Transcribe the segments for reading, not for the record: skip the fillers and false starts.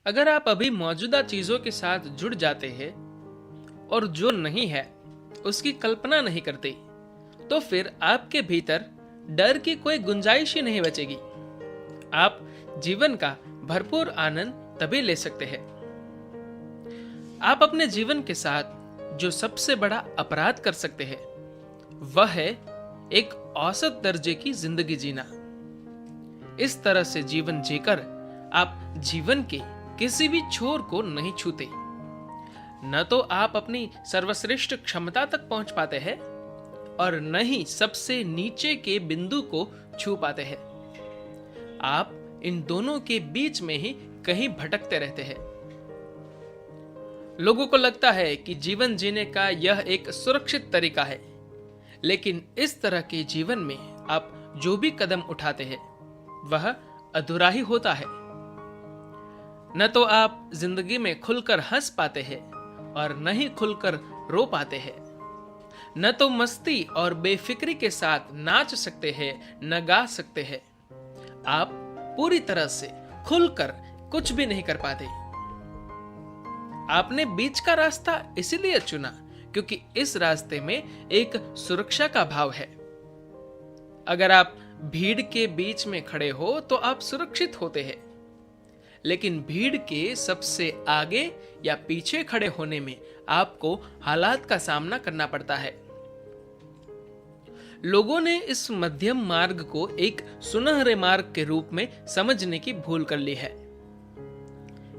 अगर आप अभी मौजूदा चीजों के साथ जुड़ जाते हैं और जो नहीं है उसकी कल्पना नहीं करते, तो फिर आपके भीतर डर की कोई गुंजाइश ही नहीं बचेगी। आप जीवन का भरपूर आनंद तभी ले सकते हैं। आप अपने जीवन के साथ जो सबसे बड़ा अपराध कर सकते हैं वह है एक औसत दर्जे की जिंदगी जीना। इस तरह से जीवन जीकर आप जीवन के किसी भी छोर को नहीं छूते। न तो आप अपनी सर्वश्रेष्ठ क्षमता तक पहुंच पाते हैं और न ही सबसे नीचे के बिंदु को छू पाते हैं। आप इन दोनों के बीच में ही कहीं भटकते रहते हैं। लोगों को लगता है कि जीवन जीने का यह एक सुरक्षित तरीका है, लेकिन इस तरह के जीवन में आप जो भी कदम उठाते हैं वह अधूरा ही होता है। न तो आप जिंदगी में खुलकर हंस पाते हैं और न ही खुलकर रो पाते हैं। न तो मस्ती और बेफिक्री के साथ नाच सकते हैं, न गा सकते हैं। आप पूरी तरह से खुलकर कुछ भी नहीं कर पाते। आपने बीच का रास्ता इसीलिए चुना क्योंकि इस रास्ते में एक सुरक्षा का भाव है। अगर आप भीड़ के बीच में खड़े हो तो आप सुरक्षित होते हैं, लेकिन भीड़ के सबसे आगे या पीछे खड़े होने में आपको हालात का सामना करना पड़ता है। लोगों ने इस मध्यम मार्ग को एक सुनहरे मार्ग के रूप में समझने की भूल कर ली है।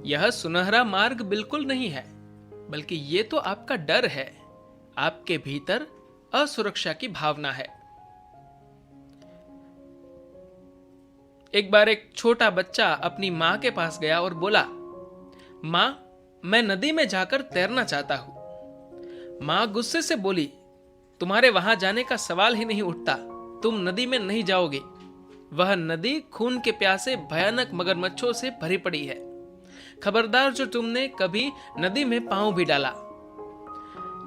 यह सुनहरा मार्ग बिल्कुल नहीं है, बल्कि ये तो आपका डर है। आपके भीतर असुरक्षा की भावना है। एक बार एक छोटा बच्चा अपनी मां के पास गया और बोला, मां, मैं नदी में जाकर तैरना चाहता हूं। मां गुस्से से बोली, तुम्हारे वहां जाने का सवाल ही नहीं उठता, तुम नदी में नहीं जाओगे। वह नदी खून के प्यासे भयानक मगरमच्छों से भरी पड़ी है। खबरदार जो तुमने कभी नदी में पांव भी डाला।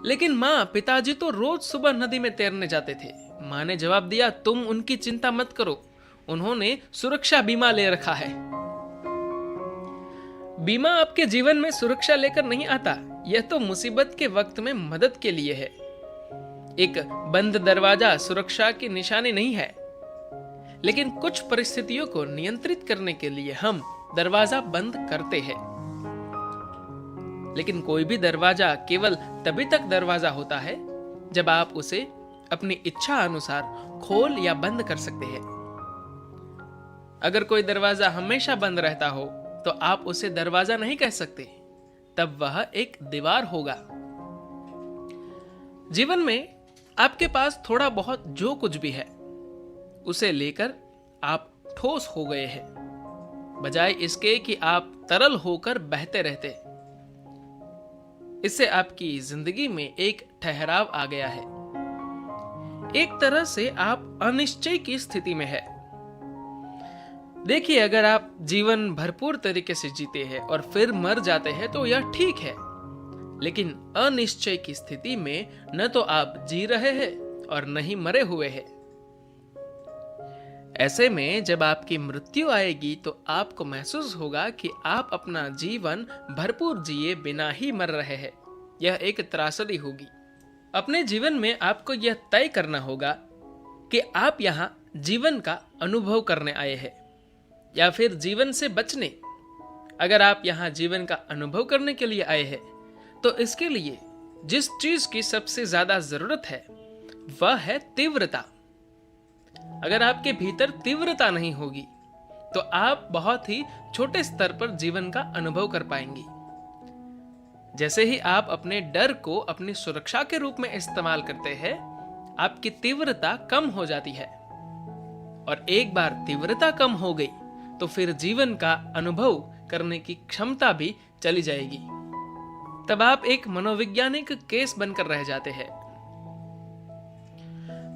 लेकिन मां, पिताजी तो रोज सुबह नदी में तैरने जाते थे। मां ने जवाब दिया, तुम उनकी चिंता मत करो, उन्होंने सुरक्षा बीमा ले रखा है। बीमा आपके जीवन में सुरक्षा लेकर नहीं आता, यह तो मुसीबत के वक्त में मदद के लिए है। एक बंद दरवाजा सुरक्षा की निशानी नहीं है, लेकिन कुछ परिस्थितियों को नियंत्रित करने के लिए हम दरवाजा बंद करते हैं। लेकिन कोई भी दरवाजा केवल तभी तक दरवाजा होता है जब आप उसे अपनी इच्छा अनुसार खोल या बंद कर सकते हैं। अगर कोई दरवाजा हमेशा बंद रहता हो तो आप उसे दरवाजा नहीं कह सकते, तब वह एक दीवार होगा। जीवन में आपके पास थोड़ा बहुत जो कुछ भी है उसे लेकर आप ठोस हो गए हैं, बजाय इसके कि आप तरल होकर बहते रहते। इससे आपकी जिंदगी में एक ठहराव आ गया है। एक तरह से आप अनिश्चय की स्थिति में है। देखिए, अगर आप जीवन भरपूर तरीके से जीते हैं और फिर मर जाते हैं तो यह ठीक है, लेकिन अनिश्चय की स्थिति में न तो आप जी रहे हैं और न ही मरे हुए हैं। ऐसे में जब आपकी मृत्यु आएगी तो आपको महसूस होगा कि आप अपना जीवन भरपूर जिए बिना ही मर रहे हैं। यह एक त्रासदी होगी। अपने जीवन में आपको यह तय करना होगा कि आप यहां जीवन का अनुभव करने आए हैं या फिर जीवन से बचने। अगर आप यहां जीवन का अनुभव करने के लिए आए हैं तो इसके लिए जिस चीज की सबसे ज्यादा जरूरत है वह है तीव्रता। अगर आपके भीतर तीव्रता नहीं होगी तो आप बहुत ही छोटे स्तर पर जीवन का अनुभव कर पाएंगे। जैसे ही आप अपने डर को अपनी सुरक्षा के रूप में इस्तेमाल करते हैं, आपकी तीव्रता कम हो जाती है। और एक बार तीव्रता कम हो गई तो फिर जीवन का अनुभव करने की क्षमता भी चली जाएगी। तब आप एक मनोवैज्ञानिक केस बनकर रह जाते हैं।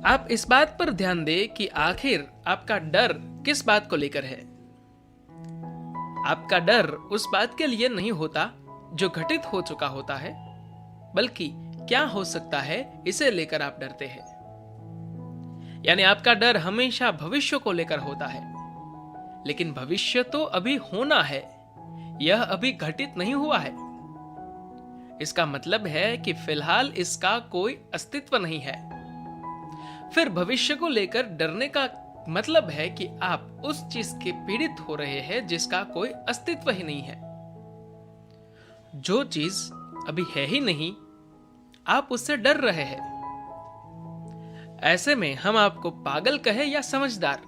आप इस बात पर ध्यान दें कि आखिर आपका डर किस बात को लेकर है। आपका डर उस बात के लिए नहीं होता जो घटित हो चुका होता है, बल्कि क्या हो सकता है इसे लेकर आप डरते हैं। यानी आपका डर हमेशा भविष्य को लेकर होता है, लेकिन भविष्य तो अभी होना है। यह अभी घटित नहीं हुआ है। इसका मतलब है कि फिलहाल इसका कोई अस्तित्व नहीं है। फिर भविष्य को लेकर डरने का मतलब है कि आप उस चीज के पीड़ित हो रहे हैं जिसका कोई अस्तित्व ही नहीं है। जो चीज अभी है ही नहीं, आप उससे डर रहे हैं। ऐसे में हम आपको पागल कहे या समझदार,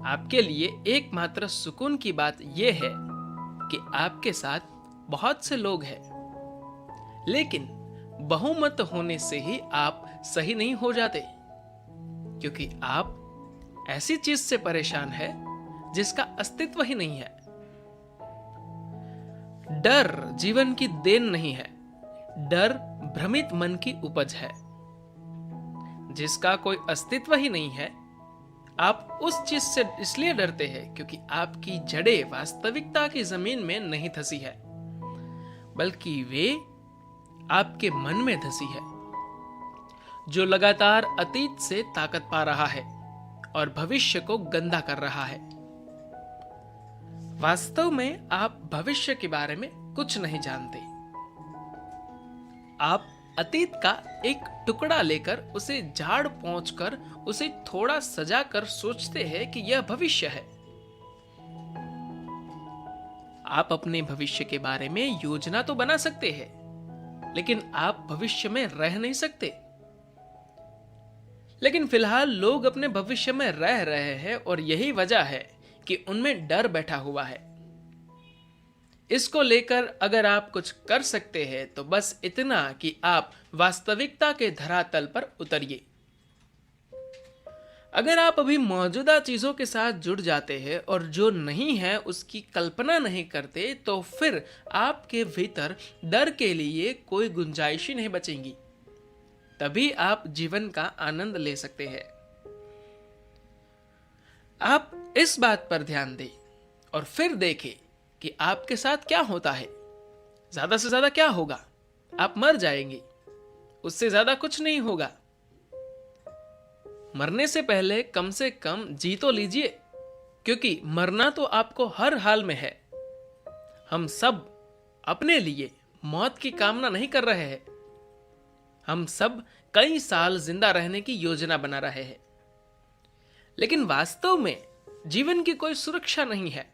आपके लिए एकमात्र सुकून की बात यह है कि आपके साथ बहुत से लोग हैं, लेकिन बहुमत होने से ही आप सही नहीं हो जाते, क्योंकि आप ऐसी चीज से परेशान है जिसका अस्तित्व ही नहीं है। डर जीवन की देन नहीं है, डर भ्रमित मन की उपज है जिसका कोई अस्तित्व ही नहीं है। आप उस चीज से इसलिए डरते हैं क्योंकि आपकी जड़ें वास्तविकता की जमीन में नहीं धसी है, बल्कि वे आपके मन में धसी है, जो लगातार अतीत से ताकत पा रहा है और भविष्य को गंदा कर रहा है। वास्तव में आप भविष्य के बारे में कुछ नहीं जानते। आप अतीत का एक टुकड़ा लेकर उसे झाड़ पोंछकर उसे थोड़ा सजा कर सोचते हैं कि यह भविष्य है। आप अपने भविष्य के बारे में योजना तो बना सकते हैं, लेकिन आप भविष्य में रह नहीं सकते। लेकिन फिलहाल लोग अपने भविष्य में रह रहे हैं और यही वजह है कि उनमें डर बैठा हुआ है। इसको लेकर अगर आप कुछ कर सकते हैं तो बस इतना कि आप वास्तविकता के धरातल पर उतरिए। अगर आप अभी मौजूदा चीजों के साथ जुड़ जाते हैं और जो नहीं है उसकी कल्पना नहीं करते, तो फिर आपके भीतर डर के लिए कोई गुंजाइश ही नहीं बचेगी। तभी आप जीवन का आनंद ले सकते हैं। आप इस बात पर ध्यान दें और फिर देखें कि आपके साथ क्या होता है। ज्यादा से ज्यादा क्या होगा? आप मर जाएंगे, उससे ज्यादा कुछ नहीं होगा। मरने से पहले कम से कम जी तो लीजिए, क्योंकि मरना तो आपको हर हाल में है। हम सब अपने लिए मौत की कामना नहीं कर रहे हैं। हम सब कई साल जिंदा रहने की योजना बना रहे हैं, लेकिन वास्तव में जीवन की कोई सुरक्षा नहीं है।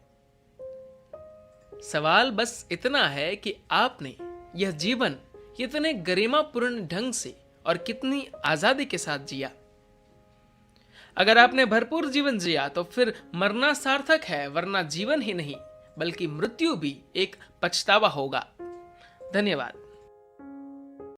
सवाल बस इतना है कि आपने यह जीवन कितने गरिमापूर्ण ढंग से और कितनी आजादी के साथ जिया। अगर आपने भरपूर जीवन जिया तो फिर मरना सार्थक है, वरना जीवन ही नहीं बल्कि मृत्यु भी एक पछतावा होगा। धन्यवाद।